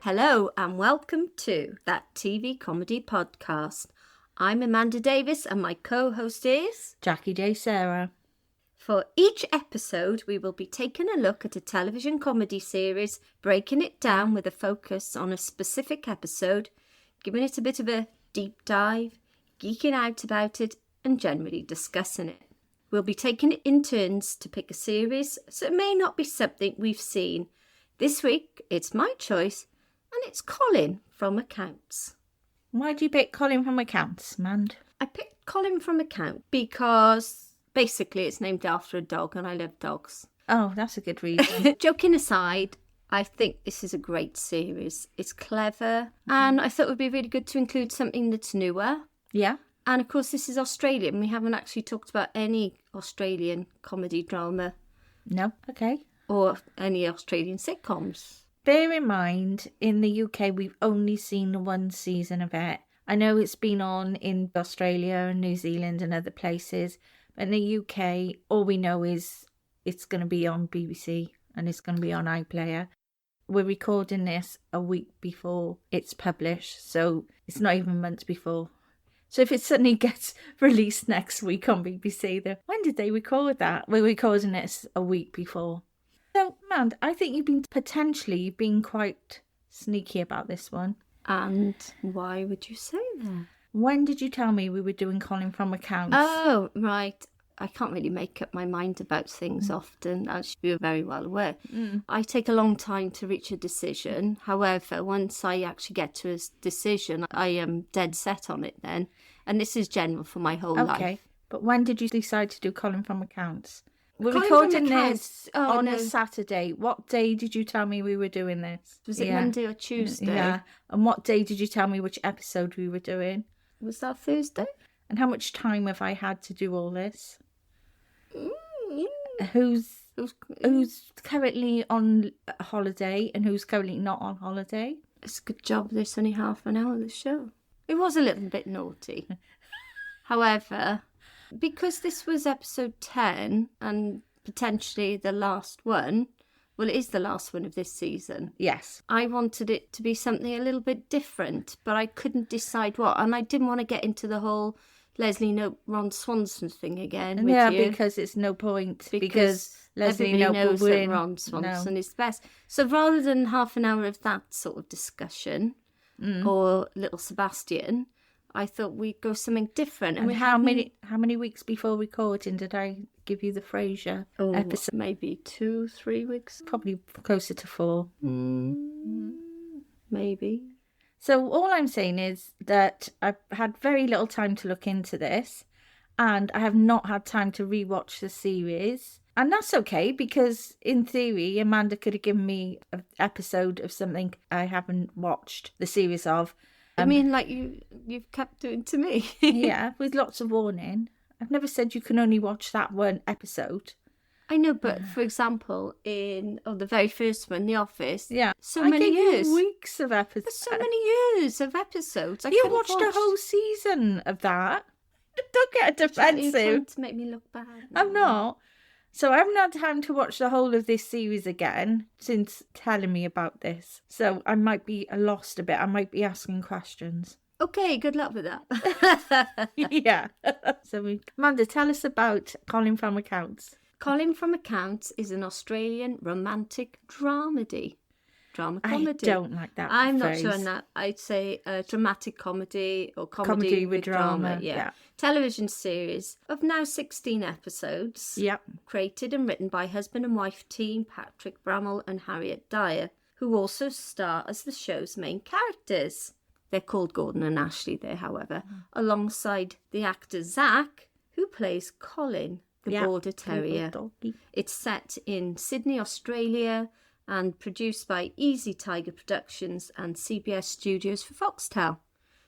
Hello and welcome to That TV Comedy Podcast. I'm Amanda Davies and my co-host is Jacquie Day Sarah. For each episode, we will be taking a look at a television comedy series, breaking it down with a focus on a specific episode, giving it a bit of a deep dive, geeking out about it, and generally discussing it. We'll be taking it in turns to pick a series, so it may not be something we've seen. This week, it's my choice, and it's Colin from Accounts. Why do you pick Colin from Accounts, Mand? I picked Colin from Accounts because basically it's named after a dog and I love dogs. Oh, that's a good reason. Joking aside, I think this is a great series. It's clever and I thought it would be really good to include something that's newer. Yeah. And of course this is Australian. We haven't actually talked about any Australian comedy drama. No, okay. Or any Australian sitcoms. Bear in mind, in the UK, we've only seen one season of it. I know it's been on in Australia and New Zealand and other places. But in the UK, all we know is it's going to be on BBC and it's going to be on iPlayer. We're recording this a week before it's published, so it's not even months before. So if it suddenly gets released next week on BBC, when did they record that? We're recording this a week before. So, Mand, I think you've been quite sneaky about this one. And why would you say that? When did you tell me we were doing Colin from Accounts? Oh, right. I can't really make up my mind about things often, as you're very well aware. I take a long time to reach a decision. However, once I actually get to a decision, I am dead set on it then. And this is general for my whole life. Okay, but when did you decide to do Colin from Accounts? We're Colin recording from this Accounts. on a Saturday. What day did you tell me we were doing this? Was it Monday or Tuesday? Yeah. And what day did you tell me which episode we were doing? Was that Thursday? And how much time have I had to do all this? Who's currently on holiday and who's currently not on holiday? It's a good job there's only half an hour of the show. It was a little bit naughty. However, because this was episode 10 and potentially the last one, well, it is the last one of this season. Yes. I wanted it to be something a little bit different, but I couldn't decide what. And I didn't want to get into the whole Leslie Knope, Ron Swanson thing again with you. Because it's no point. Because Leslie everybody Knope knows will that win. Ron Swanson is the best. So rather than half an hour of that sort of discussion or Little Sebastian, I thought we'd go something different. And how many weeks before recording did I give you the Frasier episode? Maybe 2-3 weeks. Probably closer to 4. Maybe. So all I'm saying is that I've had very little time to look into this and I have not had time to rewatch the series. And that's okay because in theory, Amanda could have given me an episode of something I haven't watched the series of. I mean, like you've kept doing to me. Yeah, with lots of warning. I've never said you can only watch that one episode. I know, but for example, in the very first one, The Office, so I many gave years. You weeks of episodes. So many years of episodes. You watched a whole season of that. Don't get defensive. You're trying to make me look bad. I'm not. So I haven't had time to watch the whole of this series again since telling me about this. So I might be lost a bit. I might be asking questions. Okay, good luck with that. Yeah. So Amanda, tell us about Colin from Accounts. Colin from Accounts is an Australian romantic dramedy. Drama comedy. I don't like that I'm phrase. not sure on that. I'd say dramatic comedy or comedy with drama. Yeah. Television series of now 16 episodes. Yep. Created and written by husband and wife team Patrick Brammall and Harriet Dyer, who also star as the show's main characters. They're called Gordon and Ashley there, however, alongside the actor Zach, who plays Colin, the Border Terrier. It's set in Sydney, Australia, and produced by Easy Tiger Productions and CBS Studios for Foxtel.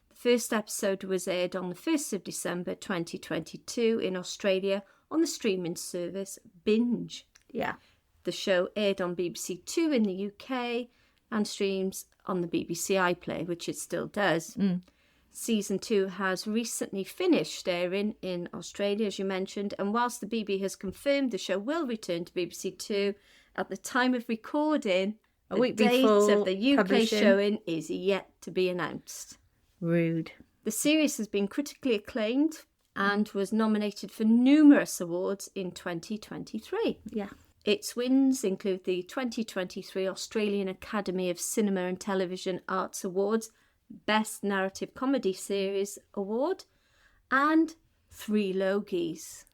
The first episode was aired on the 1st of December 2022 in Australia on the streaming service Binge. Yeah. The show aired on BBC Two in the UK and streams on the BBC iPlayer, which it still does. Season 2 has recently finished airing in Australia, as you mentioned, and whilst the BBC has confirmed the show will return to BBC Two, at the time of recording, A The week date before of the UK publishing. showing is yet to be announced. Rude. The series has been critically acclaimed and was nominated for numerous awards in 2023. Yeah. Its wins include the 2023 Australian Academy of Cinema and Television Arts Awards Best Narrative Comedy Series Award and 3 Logies.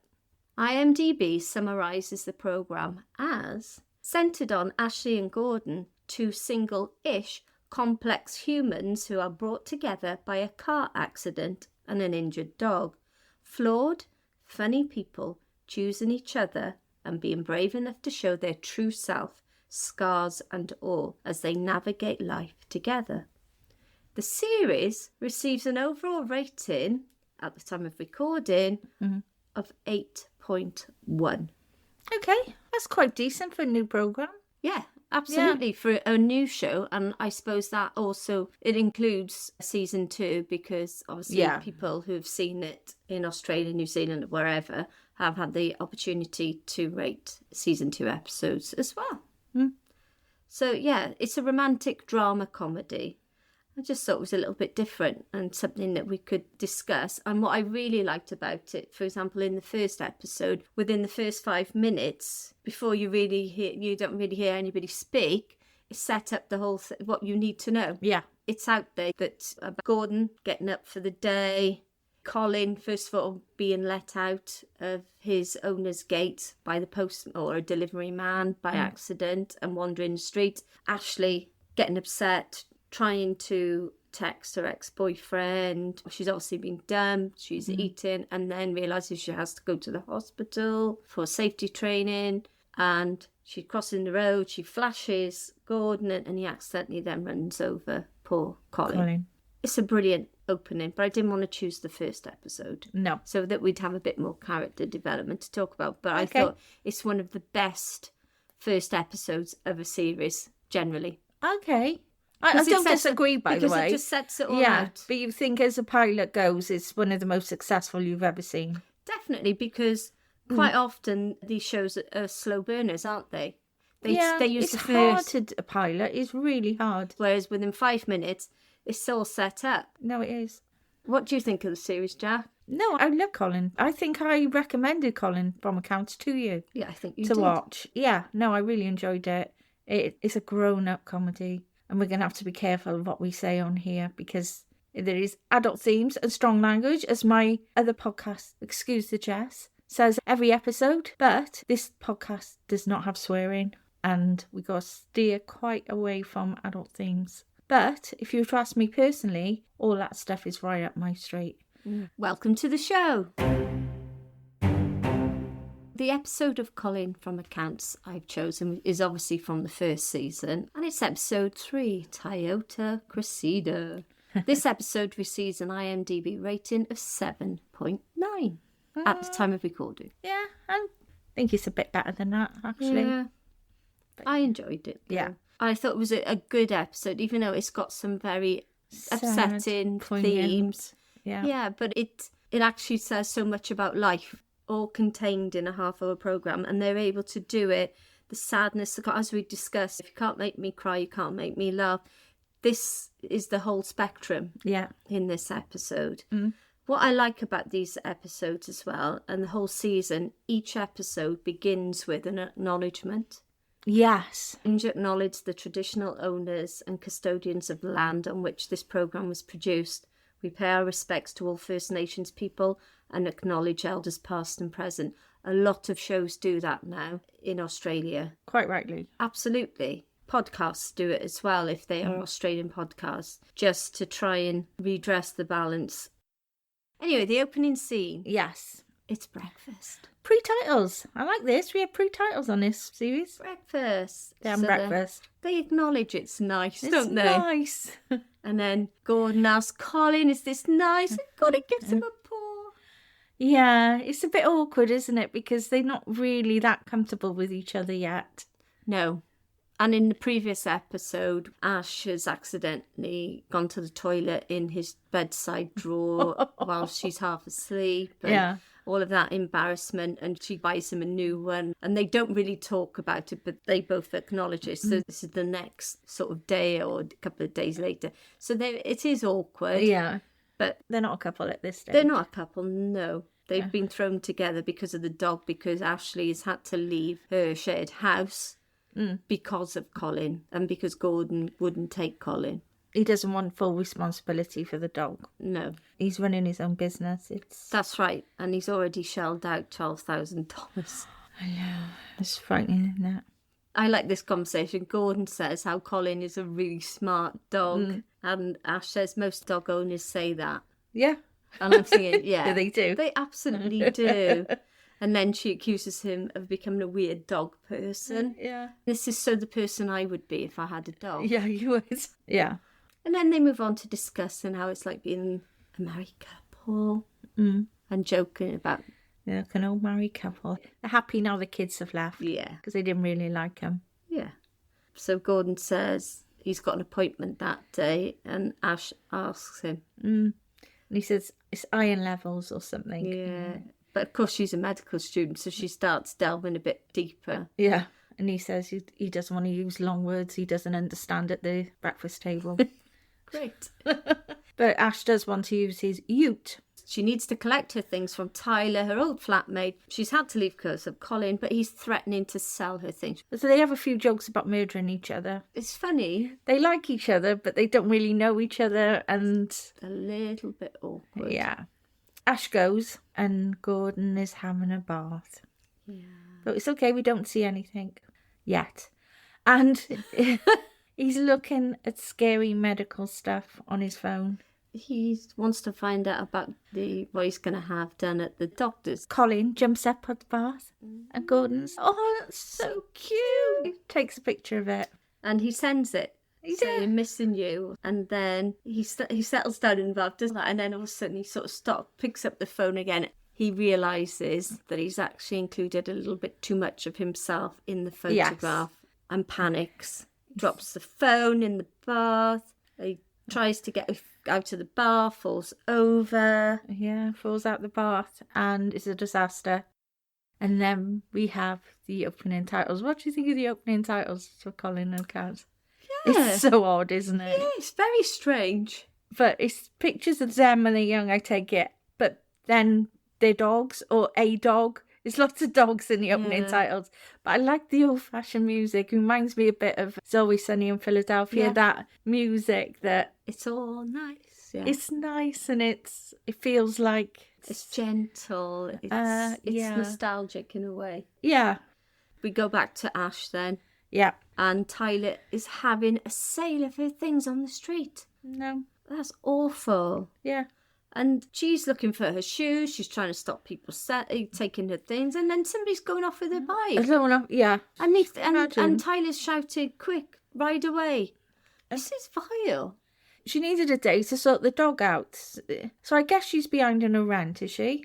IMDb summarises the programme as centred on Ashley and Gordon, 2 single-ish complex humans who are brought together by a car accident and an injured dog. Flawed, funny people choosing each other and being brave enough to show their true self, scars and all, as they navigate life together. The series receives an overall rating, at the time of recording, of 8.1. Okay, that's quite decent for a new programme. Yeah, absolutely, for a new show. And I suppose that also, it includes season 2 because obviously people who've seen it in Australia, New Zealand, wherever, have had the opportunity to rate season 2 episodes as well. So yeah, it's a romantic drama comedy. I just thought it was a little bit different and something that we could discuss. And what I really liked about it, for example, in the first episode, within the first 5 minutes, before you don't really hear anybody speak, it set up the whole what you need to know. Yeah. It's out there that about Gordon getting up for the day, Colin, first of all, being let out of his owner's gate by the post or a delivery man by accident and wandering the street. Ashley getting upset, trying to text her ex-boyfriend. She's obviously been dumped, she's eating, and then realises she has to go to the hospital for safety training. And she's crossing the road, she flashes Gordon, and he accidentally then runs over poor Colin. It's a brilliant opening, but I didn't want to choose the first episode. No. So that we'd have a bit more character development to talk about. But I thought it's one of the best first episodes of a series, generally. Okay. I don't disagree, by the way. Because it just sets it all out. But you think as a pilot goes, it's one of the most successful you've ever seen? Definitely, because quite often these shows are slow burners, aren't they? They use it's the first... hard to a pilot. It's really hard. Whereas within 5 minutes, it's all set up. No, it is. What do you think of the series, Jack? No, I love Colin. I think I recommended Colin from Accounts to you. Yeah, I think you to did. watch. Yeah, no, I really enjoyed it. It's a grown-up comedy. And we're going to have to be careful of what we say on here because there is adult themes and strong language, as my other podcast, Excuse the Jess, says every episode. But this podcast does not have swearing and we got to steer quite away from adult themes. But if you were to ask me personally, all that stuff is right up my street. Welcome to the show. The episode of Colin from Accounts I've chosen is obviously from the first season, and it's episode 3, Toyota Cressida. This episode receives an IMDb rating of 7.9 at the time of recording. Yeah, I think it's a bit better than that, actually. Yeah, I enjoyed it. Yeah. I thought it was a good episode, even though it's got some very upsetting themes. Yeah, but it actually says so much about life, all contained in a half-hour programme, and they're able to do it. The sadness, as we discussed, if you can't make me cry, you can't make me laugh. This is the whole spectrum in this episode. What I like about these episodes as well, and the whole season, each episode begins with an acknowledgement. Yes. And you acknowledge the traditional owners and custodians of the land on which this programme was produced. We pay our respects to all First Nations people and acknowledge elders past and present. A lot of shows do that now in Australia. Quite rightly. Absolutely. Podcasts do it as well if they are Australian podcasts, just to try and redress the balance. Anyway, the opening scene. Yes. It's breakfast. Pre-titles. I like this. We have pre-titles on this series. Breakfast. Damn breakfast. They acknowledge it's nice, don't they? It's nice. And then Gordon asks Colin, is this nice? And Colin gives him a paw. Yeah, it's a bit awkward, isn't it? Because they're not really that comfortable with each other yet. No. And in the previous episode, Ash has accidentally gone to the toilet in his bedside drawer while she's half asleep. And all of that embarrassment, and she buys him a new one. And they don't really talk about it, but they both acknowledge it. So this is the next sort of day or a couple of days later. So it is awkward. Yeah. But they're not a couple at this stage. They're not a couple, no. They've been thrown together because of the dog, because Ashley has had to leave her shared house because of Colin, and because Gordon wouldn't take Colin. He doesn't want full responsibility for the dog. No. He's running his own business. That's right. And he's already shelled out $12,000. I know. It's frightening, isn't it? I like this conversation. Gordon says how Colin is a really smart dog. And Ash says most dog owners say that. Yeah. And I'm thinking, yeah. They do. They absolutely do. And then she accuses him of becoming a weird dog person. Yeah. This is so the person I would be if I had a dog. Yeah, you would. Yeah. And then they move on to discussing how it's like being a married couple and joking about... Yeah, like an old married couple. They're happy now the kids have left. Yeah. Because they didn't really like him. Yeah. So Gordon says he's got an appointment that day, and Ash asks him. And he says it's iron levels or something. Yeah. But of course she's a medical student, so she starts delving a bit deeper. Yeah. And he says he doesn't want to use long words he doesn't understand at the breakfast table. Great. But Ash does want to use his ute. She needs to collect her things from Tyler, her old flatmate. She's had to leave because of Colin, but he's threatening to sell her things. So they have a few jokes about murdering each other. It's funny. They like each other, but they don't really know each other, and... A little bit awkward. Yeah. Ash goes, and Gordon is having a bath. Yeah. But it's okay, we don't see anything yet. And he's looking at scary medical stuff on his phone. He wants to find out about what he's going to have done at the doctor's. Colin jumps up at the bath, and Gordon's, oh, that's so cute. He takes a picture of it. And he sends it. Saying, missing you. And then he settles down in the bath, does that, and then all of a sudden he sort of stops, picks up the phone again. He realises that he's actually included a little bit too much of himself in the photograph and panics. Drops the phone in the bath. He tries to get out of the bath, falls over. Yeah, falls out the bath, and it's a disaster. And then we have the opening titles. What do you think of the opening titles for Colin and Kaz? Yeah. It's so odd, isn't it? Yeah, it's very strange. But it's pictures of them when they're young, I take it. But then they're dogs, or a dog. There's lots of dogs in the opening titles. But I like the old-fashioned music. It reminds me a bit of It's Always Sunny in Philadelphia. Yeah. That music that... It's all nice. Yeah. It's nice, and it feels like... It's gentle. It's nostalgic in a way. Yeah. We go back to Ash then. Yeah. And Tyler is having a sale of her things on the street. No. That's awful. Yeah. And she's looking for her shoes. She's trying to stop people taking her things. And then somebody's going off with her bike. I don't know. Yeah. And Tyler's shouted, quick, ride away. This is vile. She needed a day to sort the dog out. So I guess she's behind on her rent, is she?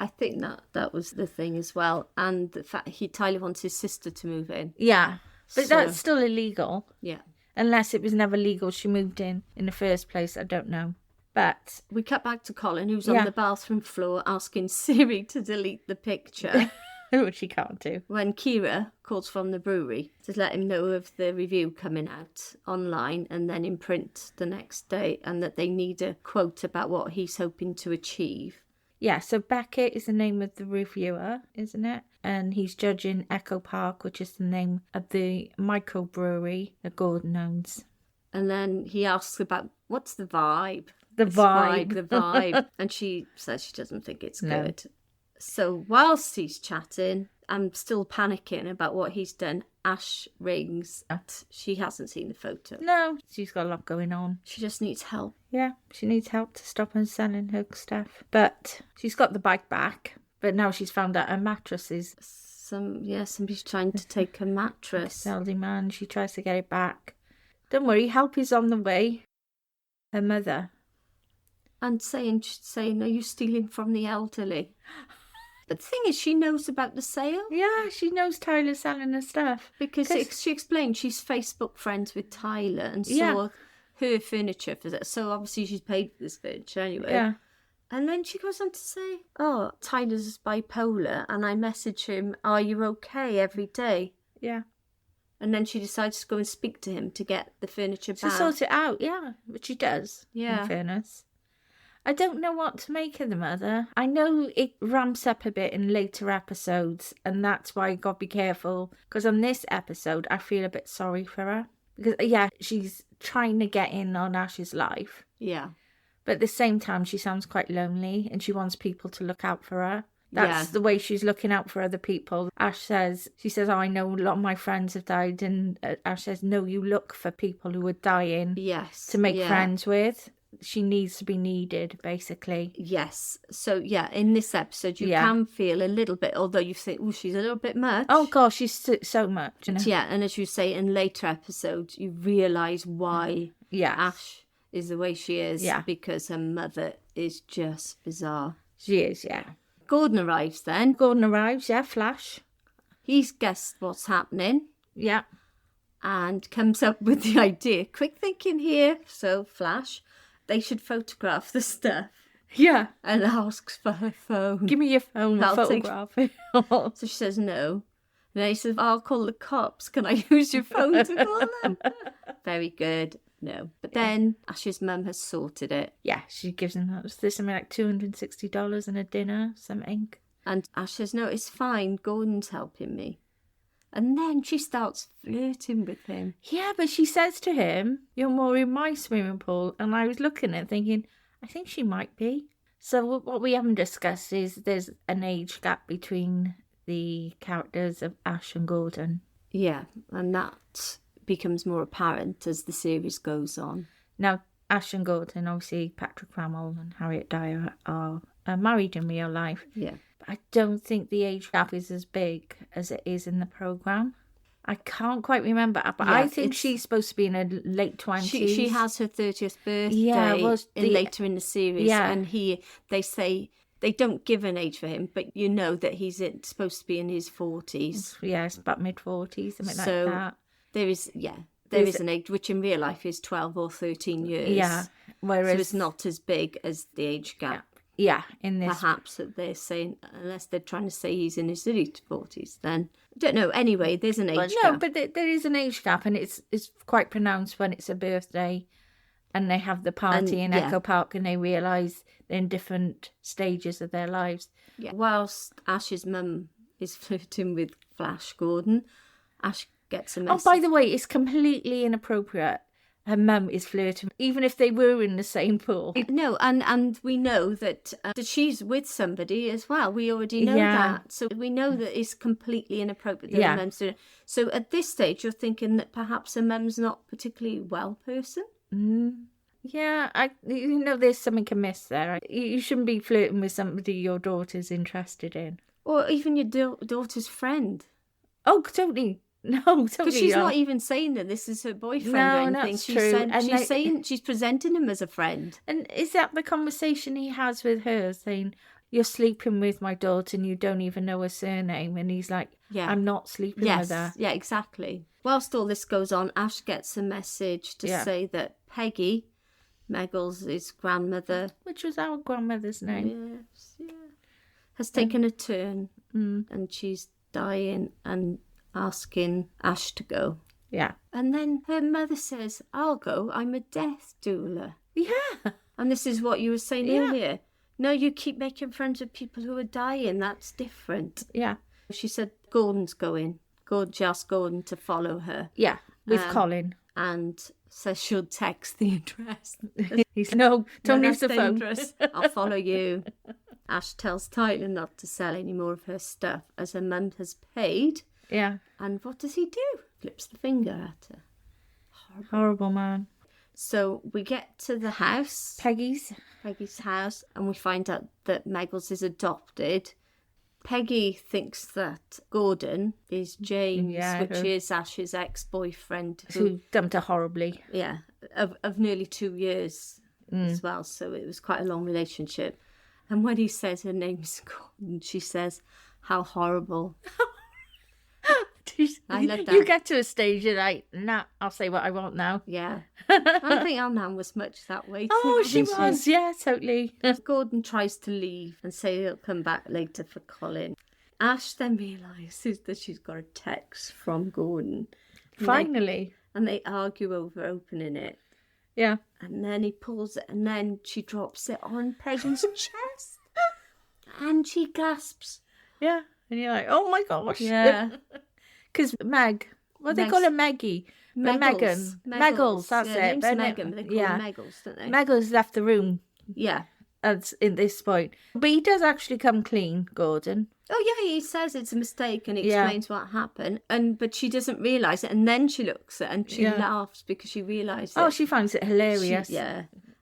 I think that was the thing as well. And the fact Tyler wants his sister to move in. Yeah. But that's still illegal. Yeah. Unless it was never legal, she moved in the first place. I don't know. But we cut back to Colin, who's on the bathroom floor asking Siri to delete the picture. Which she can't do. When Kira calls from the brewery to let him know of the review coming out online and then in print the next day, and that they need a quote about what he's hoping to achieve. Yeah, so Beckett is the name of the reviewer, isn't it? And he's judging Echo Park, which is the name of the microbrewery that Gordon owns. And then he asks about, what's the vibe? The vibe. The vibe. And she says she doesn't think it's good. So whilst he's chatting, I'm still panicking about what he's done. Ash rings. She hasn't seen the photo. No, she's got a lot going on. She just needs help. Yeah, she needs help to stop her selling her stuff. But she's got the bike back. But now she's found out her mattress is... somebody's trying to take her mattress. Elderly man, she tries to get it back. Don't worry, help is on the way. Her mother. And saying, are you stealing from the elderly? But the thing is, she knows about the sale. Yeah, she knows Tyler's selling her stuff. Because she explained she's Facebook friends with Tyler and saw her furniture for that. So obviously she's paid for this furniture anyway. Yeah. And then she goes on to say, oh, Tyler's bipolar, and I message him, are you okay, every day? Yeah. And then she decides to go and speak to him to get the furniture back. To sort it out, yeah, which she does, Yeah. in fairness. I don't know what to make of the mother. I know it ramps up a bit in later episodes, and that's why you've got to be careful. Because on this episode, I feel a bit sorry for her. Because, yeah, she's trying to get in on Ash's life. Yeah. But at the same time, she sounds quite lonely, and she wants people to look out for her. That's the way she's looking out for other people. She says, oh, I know a lot of my friends have died. And Ash says, no, you look for people who are dying to make friends with. She needs to be needed, basically. Yes. So, yeah, in this episode, you can feel a little bit, although you think, oh, she's a little bit much. Oh, gosh, she's so much. You know? Yeah, and as you say, in later episodes, you realise why Ash is the way she is. Yeah. Because her mother is just bizarre. She is, yeah. Gordon arrives then. Flash. He's guessed what's happening. Yeah. And comes up with the idea. Quick thinking here. So, Flash, they should photograph the stuff. Yeah. And asks for her phone. Give me your phone and photograph it. So she says no. And then he says, I'll call the cops. Can I use your phone to call them? Very good. No. But then Ash's mum has sorted it. Yeah, she gives him that. There's something like $260 and a dinner, something. And Ash says, no, it's fine. Gordon's helping me. And then she starts flirting with him. Yeah, but she says to him, you're more in my swimming pool. And I was looking at it thinking, I think she might be. So what we haven't discussed is there's an age gap between the characters of Ash and Gordon. Yeah, and that becomes more apparent as the series goes on. Now, Ash and Gordon, obviously Patrick Brammall and Harriet Dyer are married in real life. Yeah. I don't think the age gap is as big as it is in the programme. I can't quite remember, but I think she's supposed to be in her late 20s. She has her 30th birthday later in the series. Yeah. And they say, they don't give an age for him, but you know that he's supposed to be in his 40s. Yeah, it's about mid-40s, something like that. There is an age, which in real life is 12 or 13 years. Yeah. Whereas, so it's not as big as the age gap. Yeah, in this. Perhaps that they're saying, unless they're trying to say he's in his early 40s, then I don't know. Anyway, there's an age gap. No, but there is an age gap, and it's quite pronounced when it's a birthday, and they have the party in Echo Park, and they realise they're in different stages of their lives. Yeah. Whilst Ash's mum is flirting with Flash Gordon, Ash gets a message. Oh, by the way, it's completely inappropriate. Her mum is flirting, even if they were in the same pool. No, and we know that she's with somebody as well. We already know that. So we know that it's completely inappropriate that her mum's doing it. So at this stage, you're thinking that perhaps her mum's not particularly well person? Yeah, there's something amiss there. You shouldn't be flirting with somebody your daughter's interested in. Or even your daughter's friend. Oh, totally. No, totally. Because she's not even saying that this is her boyfriend or anything. That's true. She's saying she's presenting him as a friend. And is that the conversation he has with her, saying, you're sleeping with my daughter and you don't even know her surname? And he's like, I'm not sleeping with her. Yeah, exactly. Whilst all this goes on, Ash gets a message to say that Peggy Meggle's his grandmother, which was our grandmother's name, has taken a turn and she's dying and asking Ash to go. Yeah. And then her mother says, I'll go, I'm a death doula. Yeah. And this is what you were saying earlier. No, you keep making friends with people who are dying. That's different. Yeah. She said Gordon's going. She asked Gordon to follow her. Yeah, with Colin. And says she'll text the address. He's don't use the phone. I'll follow you. Ash tells Tyler not to sell any more of her stuff as her mum has paid. Yeah. And what does he do? Flips the finger at her. Horrible man. So we get to the house. Peggy's house. And we find out that Meggles is adopted. Peggy thinks that Gordon is James, which is Ash's ex-boyfriend. Who dumped her horribly. Yeah. Of nearly 2 years as well. So it was quite a long relationship. And when he says her name's Gordon, she says, how horrible. I love that. You get to a stage, you're like, nah, I'll say what I want now. Yeah. I don't think our nan was much that way. Oh, too, she wasn't was, yeah, totally. Gordon tries to leave and say he'll come back later for Colin. Ash then realises that she's got a text from Gordon. Finally. And they argue over opening it. Yeah. And then he pulls it, and then she drops it on Peggy's chest. And she gasps. Yeah. And you're like, oh my gosh. Yeah. Because Meg, what they call her Maggie? Meggles. Meggles, that's yeah, it. Megan, they call her Meggles, don't they? Meggles left the room Yeah. at this point. But he does actually come clean, Gordon. Oh yeah, he says it's a mistake and he explains what happened, but she doesn't realise it, and then she looks at it and she laughs because she realises. Oh, she finds it hilarious.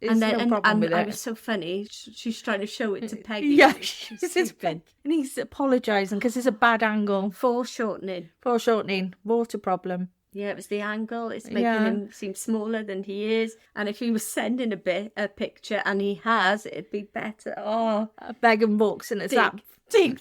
And then no problem with it was so funny. She's trying to show it to Peggy. Yeah, she's sleeping. And he's apologising because it's a bad angle. Foreshortening, water problem. Yeah, it was the angle. It's making him seem smaller than he is. And if he was sending a picture, and he has, it'd be better. Oh, Megan walks in at that. Dig.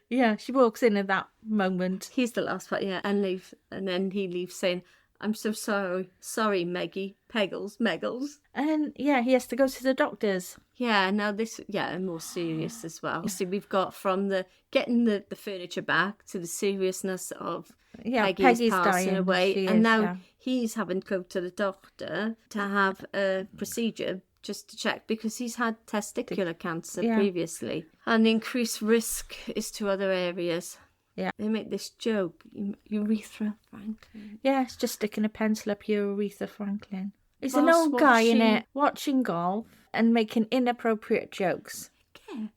Yeah, she walks in at that moment. He's the last part, and leaves, and then he leaves saying, "I'm so sorry, Meggie, Meggles." And he has to go to the doctors. Yeah, now this, more serious as well. See, we've got from getting the furniture back to the seriousness of Peggy's passing dying. Away, and now he's having to go to the doctor to have a procedure just to check because he's had testicular cancer previously, and the increased risk is to other areas. Yeah, they make this joke, Urethra Franklin. Yeah, it's just sticking a pencil up your Aretha Franklin. He's an old guy in it, watching golf and making inappropriate jokes. Yeah,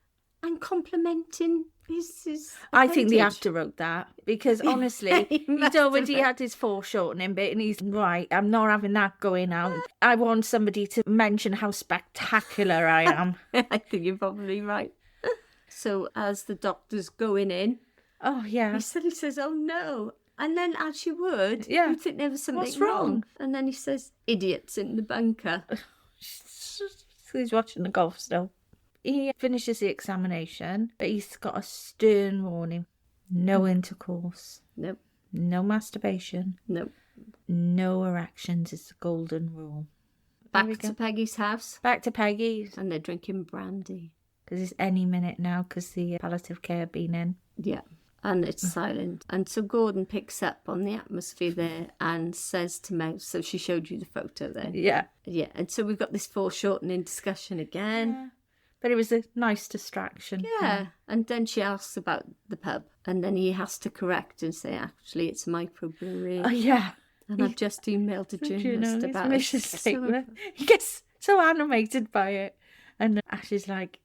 and complimenting his I think the actor wrote that because honestly, he'd already had his foreshortening bit and he's right, I'm not having that going out. I want somebody to mention how spectacular I am. I think you're probably right. So as the doctor's going in, oh yeah, he says, "Oh no." And then, as you would, you'd think there was something What's wrong. And then he says, "Idiots in the bunker." He's watching the golf still. He finishes the examination, but he's got a stern warning. No intercourse. Nope. No masturbation. Nope. No erections is the golden rule. Back to Peggy's house. Back to Peggy's. And they're drinking brandy. Because it's any minute now because the palliative care been in. Yeah. And it's silent. And so Gordon picks up on the atmosphere there and says to Meg, so she showed you the photo there. Yeah. Yeah. And so we've got this foreshortening discussion again. Yeah. But it was a nice distraction. Yeah. And then she asks about the pub. And then he has to correct and say, actually, it's microbrewery. Oh, yeah. And I've just emailed a journalist about it. Statement. He gets so animated by it. And Ash is like,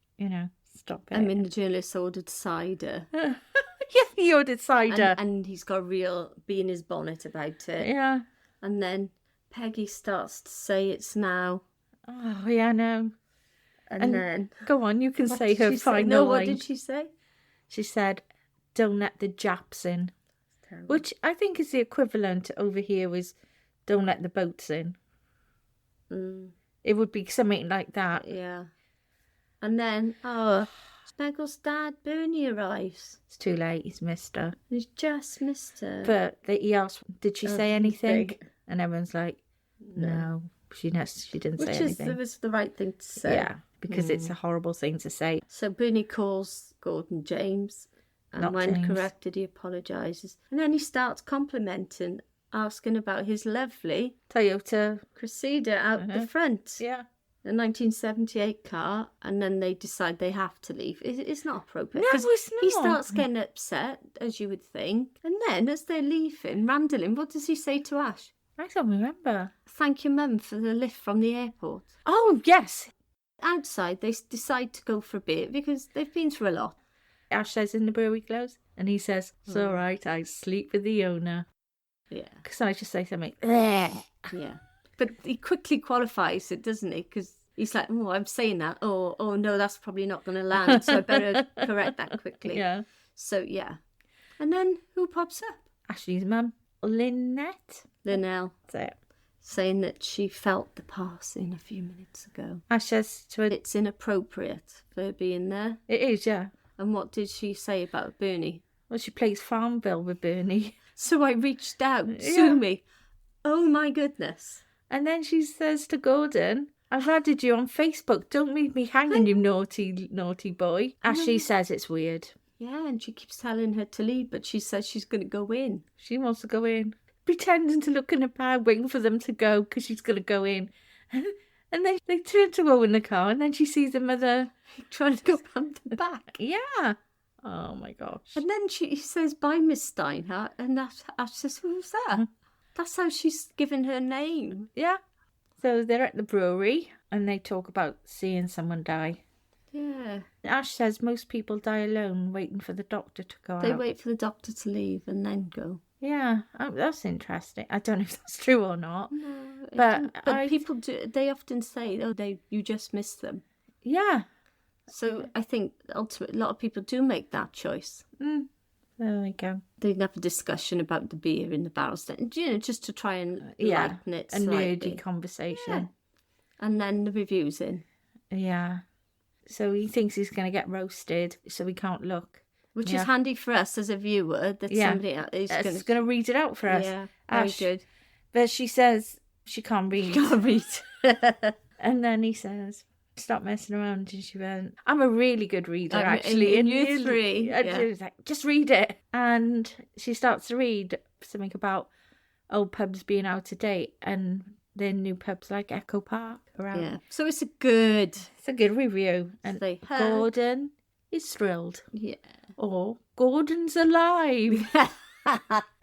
stop it. I mean, the journalist ordered cider. Yeah, he ordered cider. And he's got a real bee in his bonnet about it. Yeah. And then Peggy starts to say it's now. Oh, yeah, no. And then... Go on, you can say her final line. What did she say? She said, "Don't let the Japs in." Which I think is the equivalent over here is, "Don't let the boats in." It would be something like that. Yeah. And then, Smeggle's dad, Bernie, arrives. It's too late, he's missed her. He's just missed her. But he asked, did she say anything? And everyone's like, no, she didn't say anything. Which was the right thing to say. Yeah, because it's a horrible thing to say. So Bernie calls Gordon James, and when corrected, he apologises. And then he starts complimenting, asking about his lovely Toyota Cressida out the front. Yeah. A 1978 car, and then they decide they have to leave. It's not appropriate. No, it's not. He starts getting upset, as you would think. And then, as they're leaving, Randallin, what does he say to Ash? I don't remember. Thank your mum for the lift from the airport. Oh, yes. Outside, they decide to go for a beer because they've been through a lot. Ash says in the brewery close, and he says, "It's all right, I sleep with the owner." Yeah. Because I just say something. Yeah. But he quickly qualifies it, doesn't he? Because he's like, "Oh, I'm saying that. Oh no, that's probably not going to land. So I better correct that quickly." Yeah. So, yeah. And then who pops up? Ashley's mum, Lynette. Linnell. That's it. Saying that she felt the passing a few minutes ago. Ash says to her, it's inappropriate for her being there. It is, yeah. And what did she say about Bernie? Well, she plays Farmville with Bernie. So I reached out, sue me. Oh my goodness. And then she says to Gordon, I've added you on Facebook. Don't leave me hanging, you naughty, naughty boy. Ashley says it's weird. Yeah, and she keeps telling her to leave, but she says she's going to go in. She wants to go in. Pretending to look in her bag, waiting for them to go because she's going to go in. And then they turn to go in the car, and then she sees her mother trying to go round the back. Yeah. Oh, my gosh. And then she says, bye, Miss Steinhardt. And Ash says, who's that? That's how she's given her name. Yeah. So they're at the brewery, and they talk about seeing someone die. Yeah. Ash says most people die alone, waiting for the doctor to go out. They wait for the doctor to leave and then go. Yeah, that's interesting. I don't know if that's true or not. No, but people do. They often say, "Oh, you just missed them." Yeah. So I think ultimately, a lot of people do make that choice. There we go. They'd have a discussion about the beer in the barrels, just to try and lighten it a slightly. nerdy conversation. Yeah. And then the reviews in. Yeah. So he thinks he's going to get roasted, so he can't look. Which is handy for us as a viewer, that somebody is going to read it out for us. Yeah, very good. But she says she can't read. Can't read. And then he says, stop messing around. And she went, I'm a really good reader, actually. In year 3. And she was like, just read it. And she starts to read something about old pubs being out of date and the new pubs like Echo Park around. Yeah. So it's a good review. And Gordon is thrilled. Yeah. Or Gordon's alive.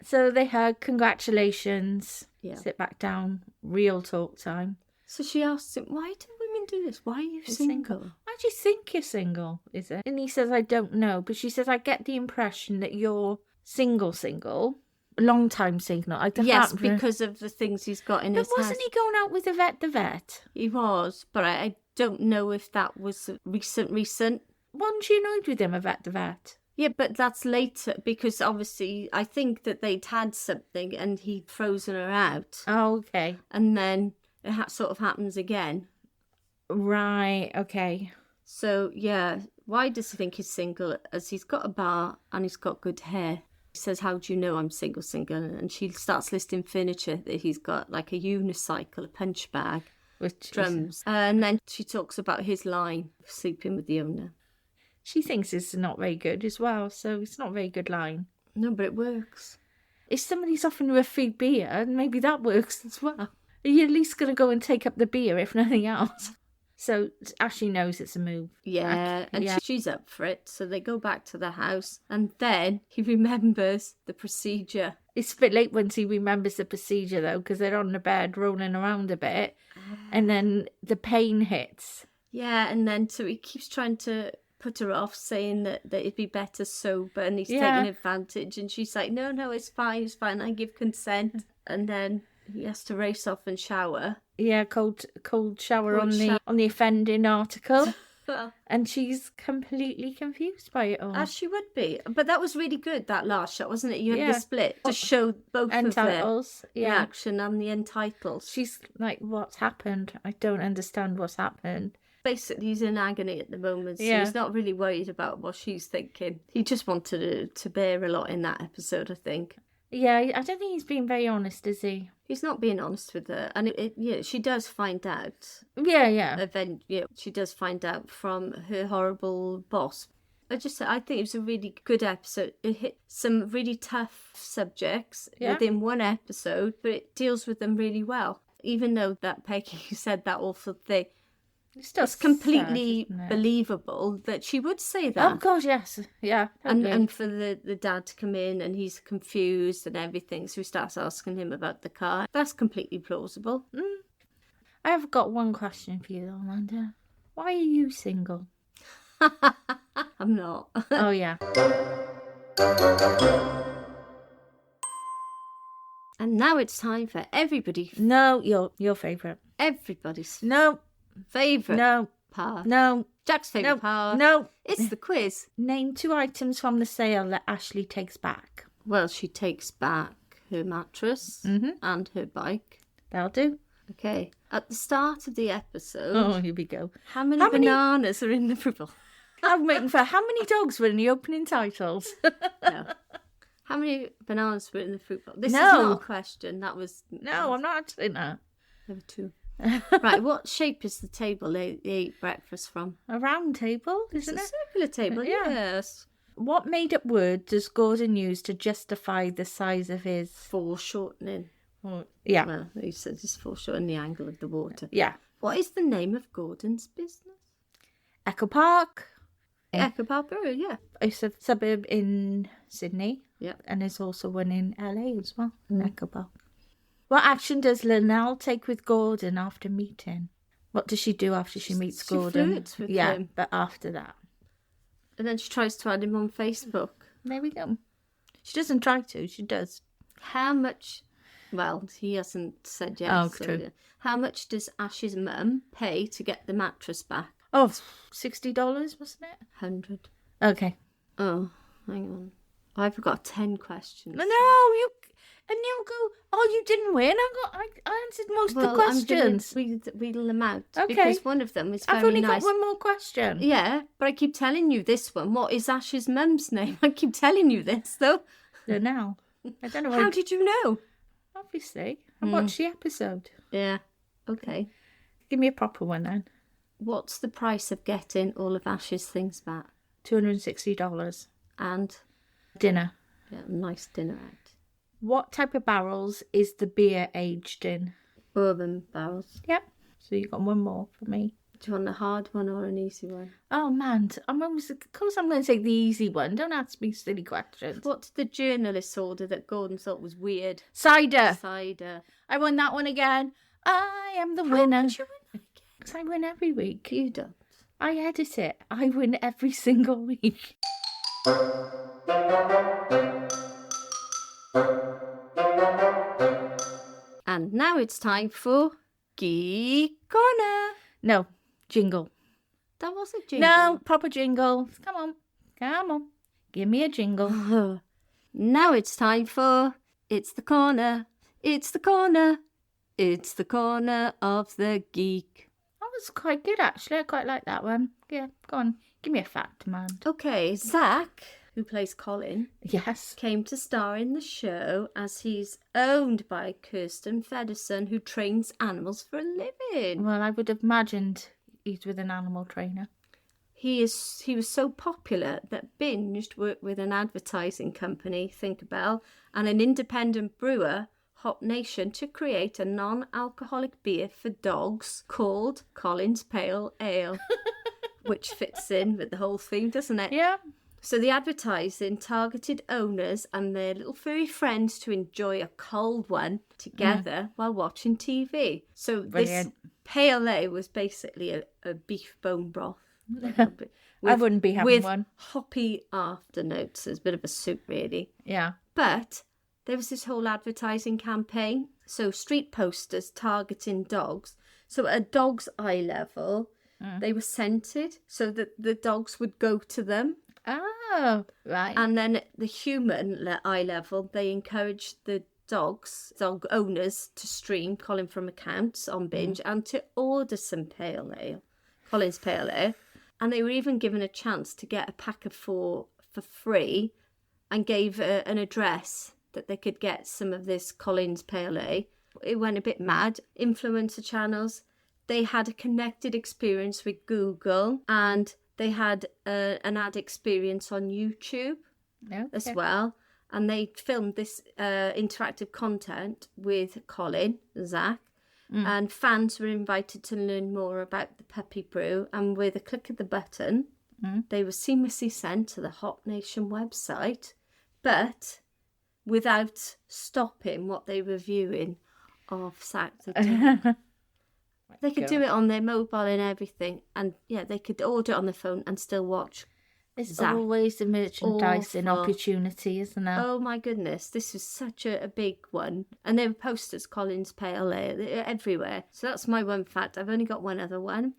So they hug, congratulations. Yeah. Sit back down, real talk time. So she asks him, why do women do this? Why are you single? Why do you think you're single, is it? And he says, I don't know. But she says, I get the impression that you're single. Long time single. Yes, because of the things he's got in his house. But wasn't he going out with the vet? He was, but I don't know if that was recent. Wasn't she annoyed with him about the vet? Yeah, but that's later, because obviously I think that they'd had something and he'd frozen her out. Oh, okay. And then it sort of happens again. Right, okay. So, yeah, why does he think he's single? As he's got a bar and he's got good hair. He says, how do you know I'm single? And she starts listing furniture that he's got, like a unicycle, a punch bag, drums. And then she talks about his line of sleeping with the owner. She thinks it's not very good as well, so it's not a very good line. No, but it works. If somebody's offering you a free beer, maybe that works as well. Are you at least going to go and take up the beer, if nothing else? So Ashley knows it's a move. Yeah, and she's up for it. So they go back to the house, and then he remembers the procedure. It's a bit late once he remembers the procedure, though, because they're on the bed rolling around a bit, and then the pain hits. Yeah, and then so he keeps trying to put her off, saying that it'd be better sober, and he's taking advantage, and she's like, no, it's fine, I give consent. And then he has to race off and shower. Yeah, cold shower on the offending article. And she's completely confused by it all. As she would be. But that was really good, that last shot, wasn't it? You had the split to show both of their reaction and the end titles. She's like, what's happened? I don't understand what's happened. Basically, he's in agony at the moment, so he's not really worried about what she's thinking. He just wanted to bear a lot in that episode, I think. Yeah, I don't think he's being very honest, is he? He's not being honest with her. And she does find out. Yeah. She does find out from her horrible boss. I think it was a really good episode. It hit some really tough subjects within one episode, but it deals with them really well. Even though that Peggy said that awful thing, it's completely believable that she would say that. Oh, God, yes. Yeah. Totally. And for the dad to come in and he's confused and everything, so he starts asking him about the car. That's completely plausible. I have got one question for you, Amanda. Why are you single? I'm not. Oh, yeah. And now it's time for everybody. No, your favourite. Everybody's. No. Favourite part. No. Jack's favourite part. No. It's the quiz. Name 2 items from the sale that Ashley takes back. Well, she takes back her mattress and her bike. That'll do. Okay. At the start of the episode... Oh, here we go. How many bananas are in the fribble? I'm waiting for how many dogs were in the opening titles. No. How many bananas were in the fruit bowl? This is No. not a question. That was... No, I'm not answering that. There were 2. Right, what shape is the table they ate breakfast from? A round table, isn't It's it? a circular table, Yeah. yes. What made-up word does Gordon use to justify the size of his... Foreshortening. Yeah. Well, he said it's foreshortening the angle of the water. Yeah. What is the name of Gordon's business? Echo Park. Echo Park Brewery, yeah. It's a suburb in Sydney. Yeah. And there's also one in LA as well. Echo Park. What action does Linnell take with Gordon after meeting? What does she do after she meets She Gordon? flirts with yeah, him. but after that. And then she tries to add him on Facebook. There we go. She doesn't try to, she does. How much... Well, he hasn't said yet. Oh, so true. How much does Ash's mum pay to get the mattress back? Oh, $60, wasn't it? 100. Okay. Oh, hang on. I've got 10 questions. No, you... And you'll go, oh, you didn't win. I answered most of the questions. I'm going to wheedle them out. Okay. Because one of them is very I've only nice. got one more question. Yeah, but I keep telling you this one. What is Ash's mum's name? I keep telling you this, though. So now, I don't know. How did you know? Obviously, I watched the episode. Yeah, okay. Give me a proper one then. What's the price of getting all of Ash's things back? $260. And Dinner. yeah, a nice dinner out. What type of barrels is the beer aged in? Bourbon barrels. Yep. So you got one more for me. Do you want a hard one or an easy one? Oh man, of course I'm going to take the easy one. Don't ask me silly questions. What did the journalists order that Gordon thought was weird? Cider. Cider. I won that one again. I am the winner. How did you win that again? 'Cause I win every week. You don't. I edit it. I win every single week. And now it's time for Geek Corner. No, jingle. That was a jingle. No, proper jingle. Come on. Come on. Give me a jingle. Now it's time for It's the Corner. It's the Corner. It's the Corner of the Geek. That was quite good, actually. I quite like that one. Yeah, go on. Give me a fact, man. Okay, Zach, who plays Colin, Yes. came to star in the show as he's owned by Kirsten Fedderson, who trains animals for a living. Well, I would have imagined he's with an animal trainer. He was so popular that Binged worked with an advertising company, Tinkerbell, and an independent brewer, Hop Nation, to create a non-alcoholic beer for dogs called Colin's Pale Ale, which fits in with the whole theme, doesn't it? Yeah. So the advertising targeted owners and their little furry friends to enjoy a cold one together while watching TV. So Brilliant. this pale ale was basically a beef bone broth. I wouldn't be having with one. hoppy afternotes. It's a bit of a soup, really. Yeah. But there was this whole advertising campaign. So street posters targeting dogs. So at a dog's eye level, they were scented so that the dogs would go to them. Oh, right. And then at the human eye level, they encouraged the dog owners to stream Colin from accounts on Binge and to order some pale ale, Colin's Pale Ale. And they were even given a chance to get a pack of 4 for free and gave an address that they could get some of this Colin's Pale Ale. It went a bit mad. Influencer channels, they had a connected experience with Google and they had an ad experience on YouTube as well. And they filmed this interactive content with Colin, Zach, and fans were invited to learn more about the puppy brew. And with a click of the button, they were seamlessly sent to the Hop Nation website, but without stopping what they were viewing of Zach the dog. They could do it on their mobile and everything. And yeah, they could order it on the phone and still watch. It's Zach. always the merchandising Awful. opportunity, isn't it? Oh my goodness, this was such a big one. And there were posters, Colin's Pale Ale, they're everywhere. So that's my one fact. I've only got one other one.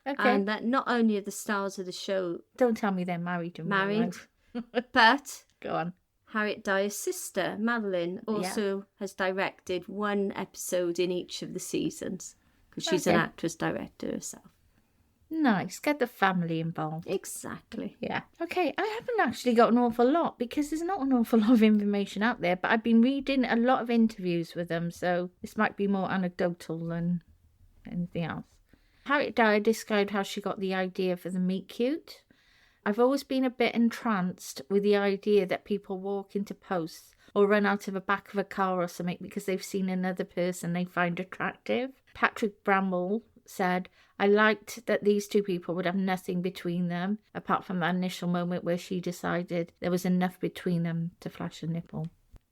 Okay. And that not only are the stars of the show Don't tell me they're married. married, but Go on. Harriet Dyer's sister, Madeline, also has directed one episode in each of the seasons. Because she's an actress-director herself. Nice. Get the family involved. Exactly. Yeah. Okay, I haven't actually got an awful lot because there's not an awful lot of information out there, but I've been reading a lot of interviews with them, so this might be more anecdotal than anything else. Harriet Dyer described how she got the idea for the meet cute. I've always been a bit entranced with the idea that people walk into posts or run out of the back of a car or something because they've seen another person they find attractive. Patrick Brammall said, I liked that these two people would have nothing between them, apart from that initial moment where she decided there was enough between them to flash a nipple.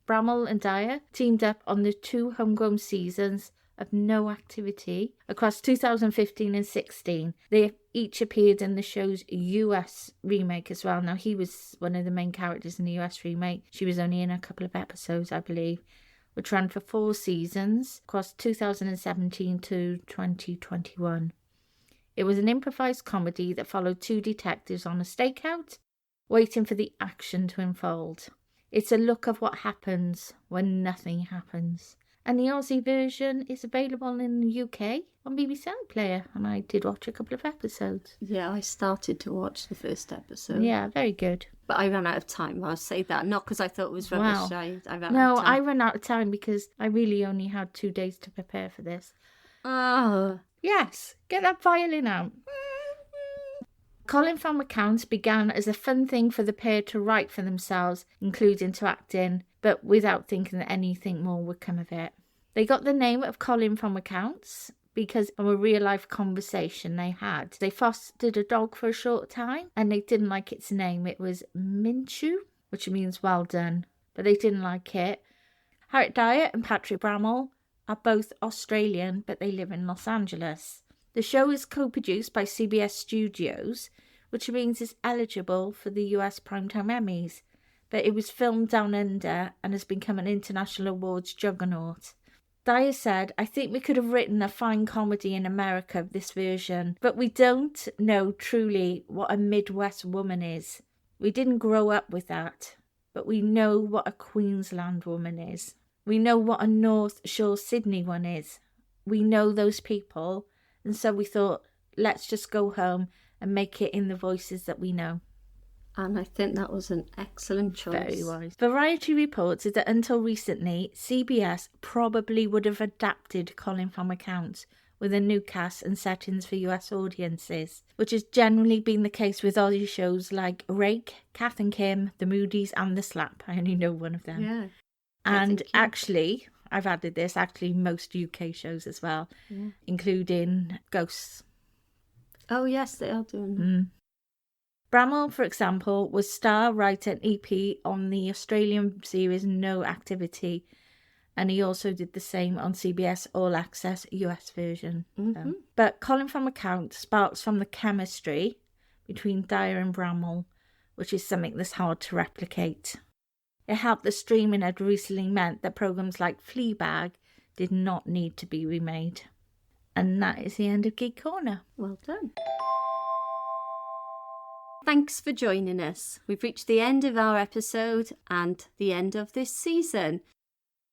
Brammall and Dyer teamed up on the 2 homegrown seasons of No Activity across 2015 and 16. They each appeared in the show's US remake as well. Now, he was one of the main characters in the US remake. She was only in a couple of episodes, I believe, which ran for 4 seasons across 2017 to 2021. It was an improvised comedy that followed 2 detectives on a stakeout, waiting for the action to unfold. It's a look of what happens when nothing happens. And the Aussie version is available in the UK on BBC iPlayer, and I did watch a couple of episodes. Yeah, I started to watch the first episode. Yeah, very good. But I ran out of time, I'll say that. Not because I thought it was rubbish. Wow. I ran out of time. I ran out of time because I really only had 2 days to prepare for this. Oh. Yes, get that violin out. Colin from Accounts began as a fun thing for the pair to write for themselves, including to act in, but without thinking that anything more would come of it. They got the name of Colin from Accounts because of a real-life conversation they had. They fostered a dog for a short time, and they didn't like its name. It was Minshew, which means well done, but they didn't like it. Harriet Dyer and Patrick Brammall are both Australian, but they live in Los Angeles. The show is co-produced by CBS Studios, which means it's eligible for the US Primetime Emmys, but it was filmed down under and has become an international awards juggernaut. Dyer said, I think we could have written a fine comedy in America of this version, but we don't know truly what a Midwest woman is. We didn't grow up with that, but we know what a Queensland woman is. We know what a North Shore Sydney one is. We know those people, and so we thought, let's just go home and make it in the voices that we know. And I think that was an excellent choice. Very wise. Variety reports that until recently, CBS probably would have adapted Colin from Accounts with a new cast and settings for US audiences, which has generally been the case with Aussie shows like Rake, Kath and Kim, The Moodies and The Slap. I only know one of them. Yeah. And actually, I've added this, most UK shows as well, including Ghosts. Oh, yes, they are doing that. Brammall, for example, was star, writer and EP on the Australian series No Activity, and he also did the same on CBS All Access US version. But Colin from Accounts sparks from the chemistry between Dyer and Brammall, which is something that's hard to replicate. It helped the streaming had recently meant that programmes like Fleabag did not need to be remade. And that is the end of Geek Corner. Well done. Thanks for joining us. We've reached the end of our episode and the end of this season.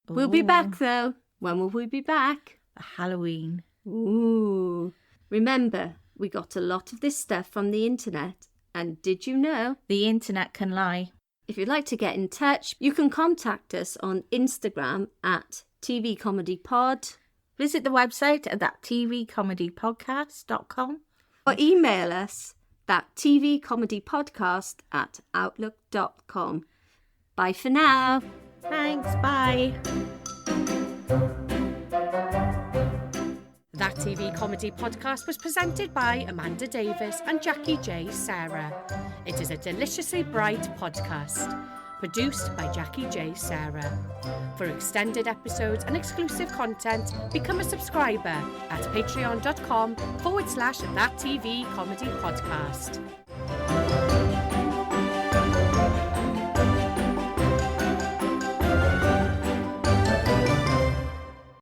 Ooh. We'll be back though. When will we be back? Halloween. Ooh. Remember, we got a lot of this stuff from the internet. And did you know? The internet can lie. If you'd like to get in touch, you can contact us on Instagram at tvcomedypod. Visit the website at thattvcomedypodcast.com. Or email us at tvcomedypodcast@outlook.com. Bye for now. Thanks, bye. That TV Comedy Podcast was presented by Amanda Davies and Jacquie J. Sarah. It is a deliciously bright podcast, produced by Jacquie J. Sarah. For extended episodes and exclusive content, become a subscriber at patreon.com/That TV Comedy Podcast.